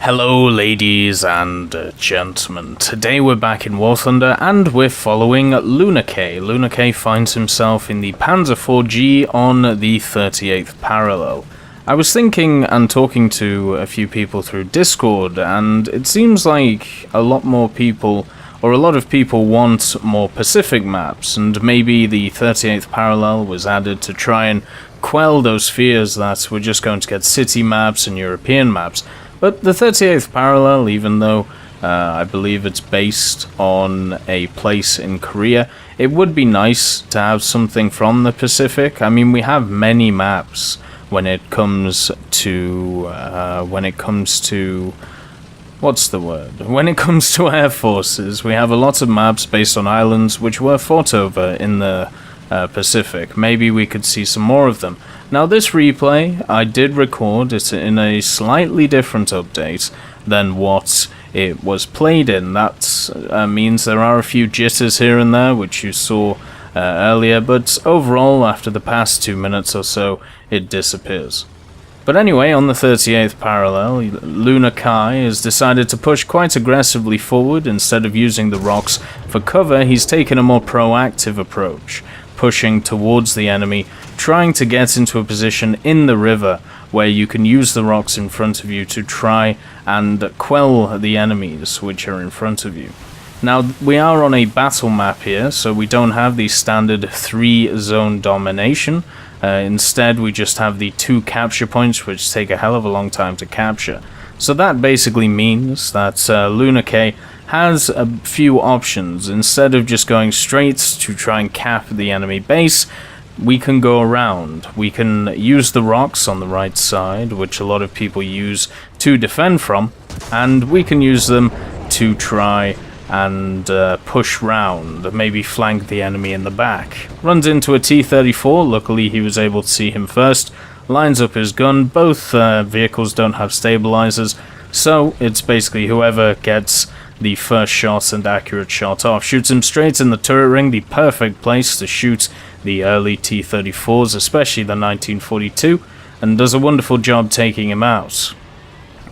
Hello ladies and gentlemen, today we're back in War Thunder and we're following Lunacae. Lunacae finds himself in the Panzer IV-G on the 38th parallel. I was thinking and talking to a few people through Discord, and it seems like a lot of people want more Pacific maps, and maybe the 38th parallel was added to try and quell those fears that we're just going to get city maps and European maps. But the 38th parallel, even though I believe it's based on a place in Korea, it would be nice to have something from the Pacific. I mean, we have many maps when it comes to air forces. We have a lot of maps based on islands which were fought over in the Pacific. Maybe we could see some more of them. Now, this replay, I did record it in a slightly different update than what it was played in. That means there are a few jitters here and there, which you saw earlier, but overall, after the past 2 minutes or so, it disappears. But anyway, on the 38th parallel, Lunacae has decided to push quite aggressively forward. Instead of using the rocks for cover, he's taken a more proactive approach, pushing towards the enemy, trying to get into a position in the river where you can use the rocks in front of you to try and quell the enemies which are in front of you. Now, we are on a battle map here, so we don't have the standard 3-zone domination. Instead, we just have the 2 capture points, which take a hell of a long time to capture. So that basically means that Lunacae has a few options. Instead of just going straight to try and cap the enemy base, we can go around. We can use the rocks on the right side, which a lot of people use to defend from, and we can use them to try and push round, maybe flank the enemy in the back. Runs into a T-34, luckily he was able to see him first, lines up his gun. Both vehicles don't have stabilizers, so it's basically whoever gets the first shot and accurate shot off. Shoots him straight in the turret ring, the perfect place to shoot the early T-34s, especially the 1942, and does a wonderful job taking him out.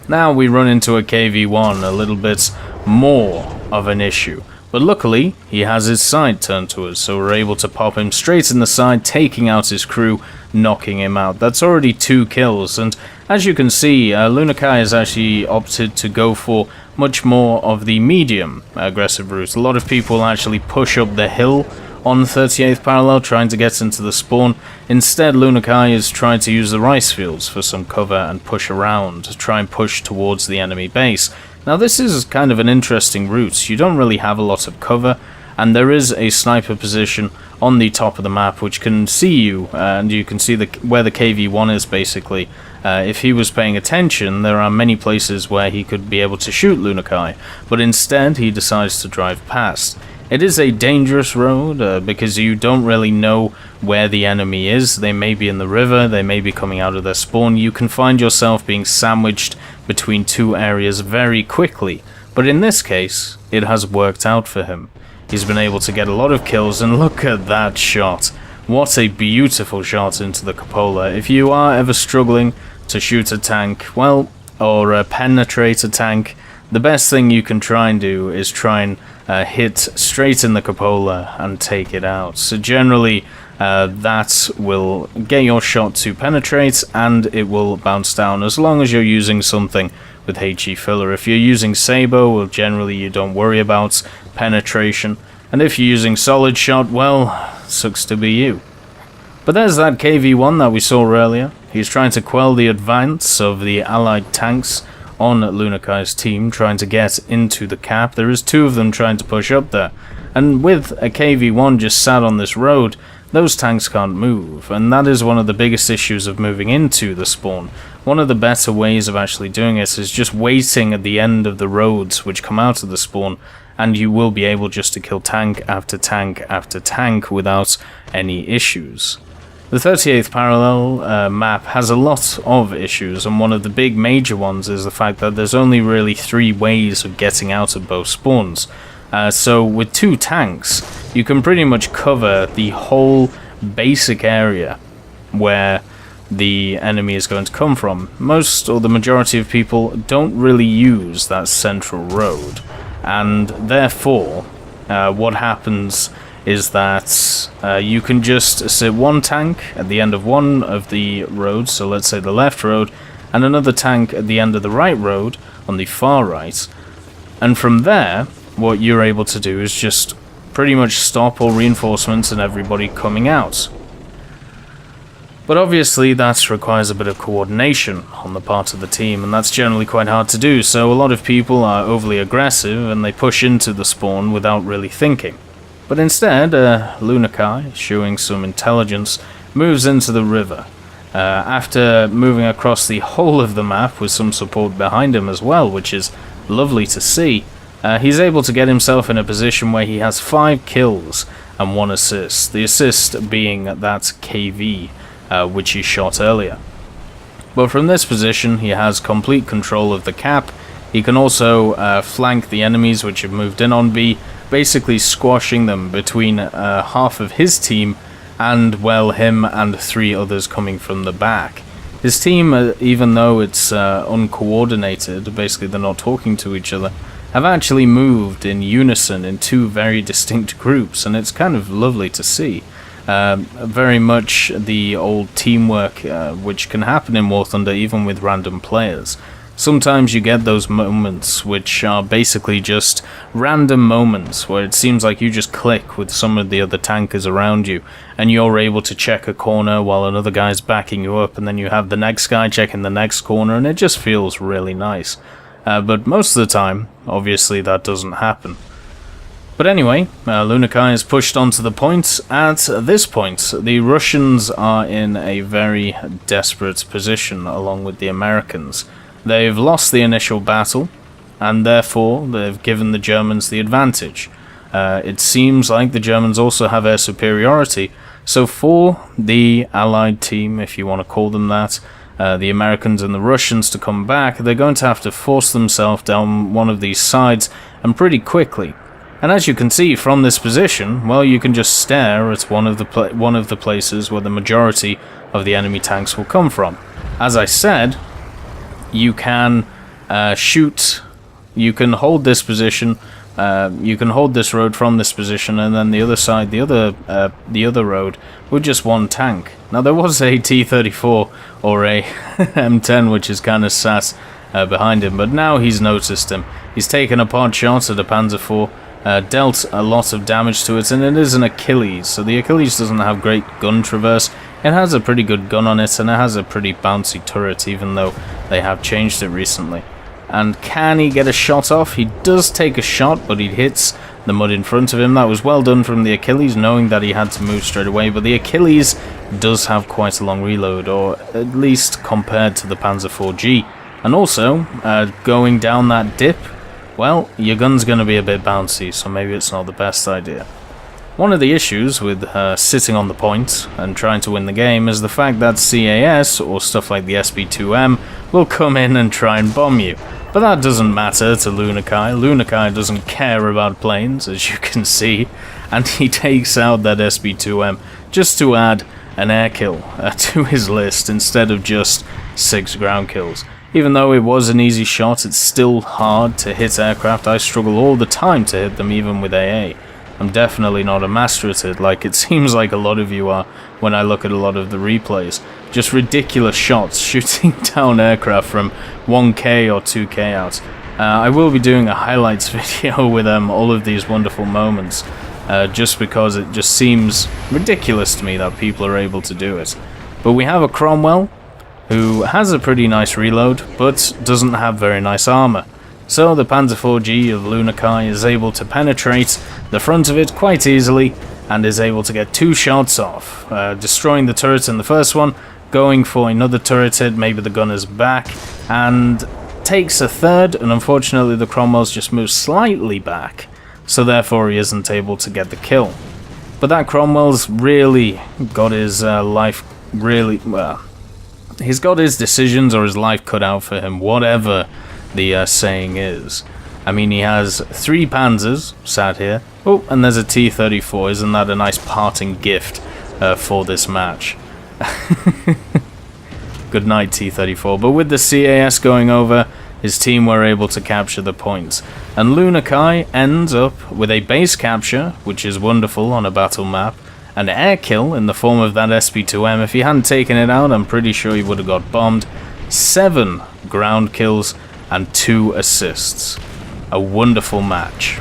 Now we run into a KV-1, a little bit more of an issue. But luckily, he has his side turned to us, so we're able to pop him straight in the side, taking out his crew, knocking him out. That's already 2 kills, and as you can see, Lunacae has actually opted to go for much more of the medium aggressive route. A lot of people actually push up the hill on 38th parallel, trying to get into the spawn. Instead, Lunacae is trying to use the rice fields for some cover and push around, to try and push towards the enemy base. Now, this is kind of an interesting route. You don't really have a lot of cover, and there is a sniper position on the top of the map which can see you, and you can see where the KV-1 is basically. If he was paying attention, there are many places where he could be able to shoot Lunacae, but instead he decides to drive past. It is a dangerous road because you don't really know where the enemy is. They may be in the river, they may be coming out of their spawn. You can find yourself being sandwiched between 2 areas very quickly, but in this case, it has worked out for him. He's been able to get a lot of kills, and look at that shot. What a beautiful shot into the cupola. If you are ever struggling to shoot a tank, or penetrate a tank, the best thing you can try and do is try and hit straight in the cupola and take it out. So generally, that will get your shot to penetrate, and it will bounce down as long as you're using something with HE filler. If you're using Sabo, well, generally you don't worry about penetration, and if you're using solid shot, well, sucks to be you. But there's that KV-1 that we saw earlier. He's trying to quell the advance of the allied tanks on Lunacae's team, trying to get into the cap. There is 2 of them trying to push up there, and with a KV-1 just sat on this road, those tanks can't move, and that is one of the biggest issues of moving into the spawn. One of the better ways of actually doing it is just waiting at the end of the roads which come out of the spawn, and you will be able just to kill tank after tank after tank without any issues. The 38th parallel map has a lot of issues, and one of the big major ones is the fact that there's only really 3 ways of getting out of both spawns. So with 2 tanks, you can pretty much cover the whole basic area where the enemy is going to come from. Most or the majority of people don't really use that central road, and therefore what happens is that you can just sit one tank at the end of one of the roads, so let's say the left road, and another tank at the end of the right road on the far right, and from there what you're able to do is just pretty much stop all reinforcements and everybody coming out. But obviously that requires a bit of coordination on the part of the team, and that's generally quite hard to do, so a lot of people are overly aggressive and they push into the spawn without really thinking. But instead, Lunacae, showing some intelligence, moves into the river. After moving across the whole of the map with some support behind him as well, which is lovely to see, he's able to get himself in a position where he has 5 kills and 1 assist, the assist being that KV, which he shot earlier. But from this position he has complete control of the cap. He can also flank the enemies which have moved in on B, basically squashing them between half of his team and, well, him and 3 others coming from the back. His team, even though it's uncoordinated, basically they're not talking to each other, have actually moved in unison in 2 very distinct groups, and it's kind of lovely to see. Very much the old teamwork which can happen in War Thunder even with random players. Sometimes you get those moments which are basically just random moments where it seems like you just click with some of the other tankers around you and you're able to check a corner while another guy's backing you up, and then you have the next guy checking the next corner, and it just feels really nice. But most of the time, obviously, that doesn't happen. But anyway, Lunacae is pushed onto the point. At this point, the Russians are in a very desperate position along with the Americans. They've lost the initial battle, and therefore they've given the Germans the advantage. It seems like the Germans also have air superiority, so for the Allied team, if you want to call them that, the Americans and the Russians to come back, they're going to have to force themselves down one of these sides, and pretty quickly. And as you can see from this position, well, you can just stare at one of the places where the majority of the enemy tanks will come from. As I said, you can shoot, you can hold this position, you can hold this road from this position, and then the other side, the other road, with just 1 tank. Now there was a T-34 or a M10 which is kind of sat behind him, but now he's noticed him. He's taken a pod shot at a Panzer IV, dealt a lot of damage to it, and it is an Achilles, so the Achilles doesn't have great gun traverse. It has a pretty good gun on it, and it has a pretty bouncy turret, even though they have changed it recently. And can he get a shot off? He does take a shot, but he hits the mud in front of him. That was well done from the Achilles, knowing that he had to move straight away, but the Achilles does have quite a long reload, or at least compared to the Panzer IV-G. And also, going down that dip, well, your gun's going to be a bit bouncy, so maybe it's not the best idea. One of the issues with sitting on the point and trying to win the game is the fact that CAS, or stuff like the SB2M, will come in and try and bomb you. But that doesn't matter to Lunacae. Lunacae doesn't care about planes, as you can see, and he takes out that SB2M just to add an air kill to his list instead of just 6 ground kills. Even though it was an easy shot, it's still hard to hit aircraft. I struggle all the time to hit them, even with AA. I'm definitely not a master at it, like it seems like a lot of you are when I look at a lot of the replays. Just ridiculous shots shooting down aircraft from 1k or 2k out. I will be doing a highlights video with all of these wonderful moments, just because it just seems ridiculous to me that people are able to do it. But we have a Cromwell, who has a pretty nice reload, but doesn't have very nice armor. So the Panzer IV-G of Lunacae is able to penetrate the front of it quite easily, and is able to get 2 shots off, destroying the turret in the first one, going for another turret hit, maybe the gunner's back, and takes a third, and unfortunately the Cromwell's just moves slightly back, so therefore he isn't able to get the kill. But that Cromwell's really got his life really, well, he's got his decisions or his life cut out for him, whatever the saying is. I mean, he has 3 Panzers sat here. Oh, and there's a T-34. Isn't that a nice parting gift for this match? Good night, T-34. But with the CAS going over, his team were able to capture the points. And Lunacae ends up with a base capture, which is wonderful on a battle map, an air kill in the form of that SP2M. If he hadn't taken it out, I'm pretty sure he would have got bombed. 7 ground kills and 2 assists. A wonderful match.